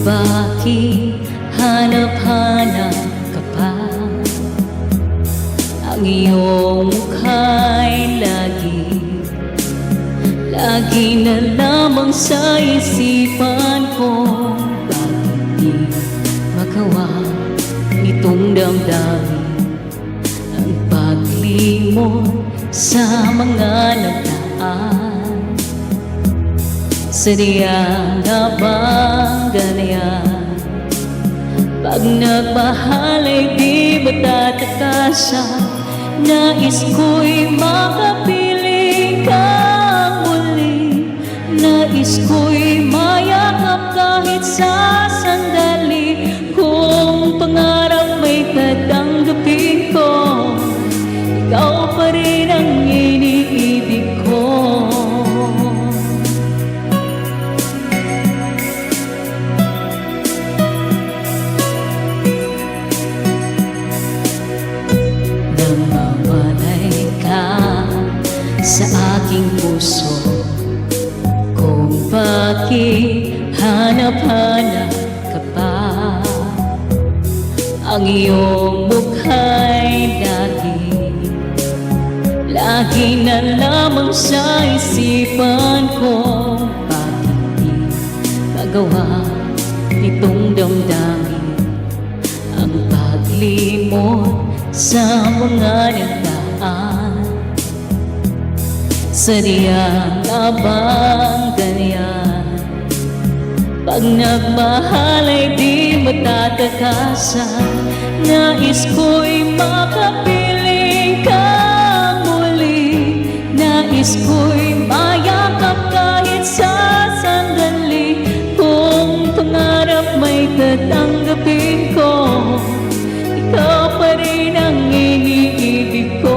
Bakit hanap-hanap ka pa? Ang iyong mukha'y lagi na lamang sa isipan ko. Bakit di magawa nitong damdamin ang paglimot sa mga nagdaan? Sadya na bang ganyan? Pag nagmahal ay di ba tatakasan? Nais ko'y makapiling ka muli. Nais ko'y mayakap kahit sa sandali. Kung pangarap may tatanggapin ko, ikaw pa rin ang iniibig ko. Namamalay ka sa aking puso, kung bakit hanap-hanap ka pa. Ang iyong mukha'y lagi na lamang sa isipan ko. Bakit di magawa nitong damdamin ang paglimot sa mga nagdaan? Sadya na bang ganyan? Pag nagmahal ay di matatakasan. Nais ko'y makapiling ka muli. Nais ko'y mayakap kahit sa sandali. Kung pangarap may tatanggapin ko, ikaw pa rin ang iniibig ko.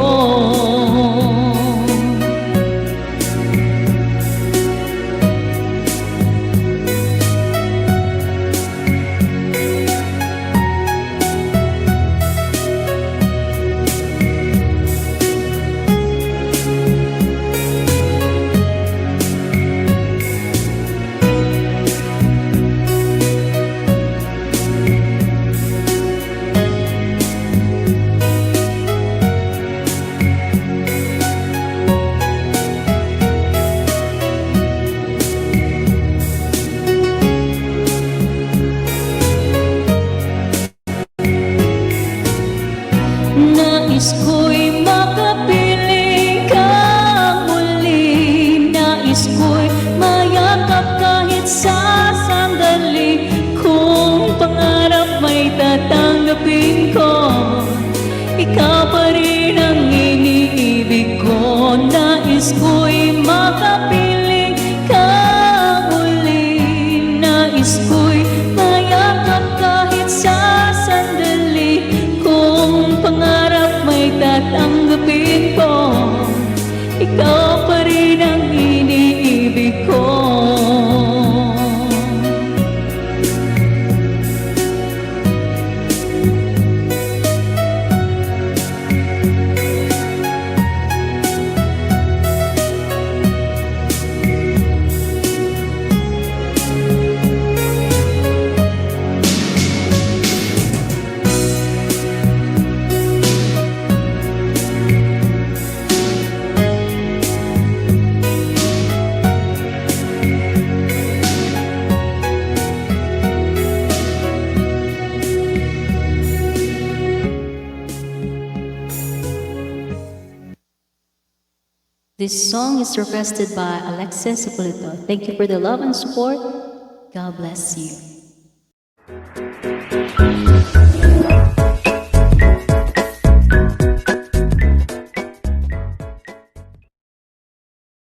Nais ko'y makapiling ka muli. Nais ko'y mayakap kahit sa sandali. Kung pangarap may tatanggapin ko, ikaw pa rin ang iniibig ko. Nais ko'y makapiling ka muli. Nais ko'y mayakap kahit sa sandali. Kung pangarap may tatanggapin ko, ikaw pa rin ang iniibig ko. This song is requested by Alexis Hipólito. Thank you for the love and support. God bless you.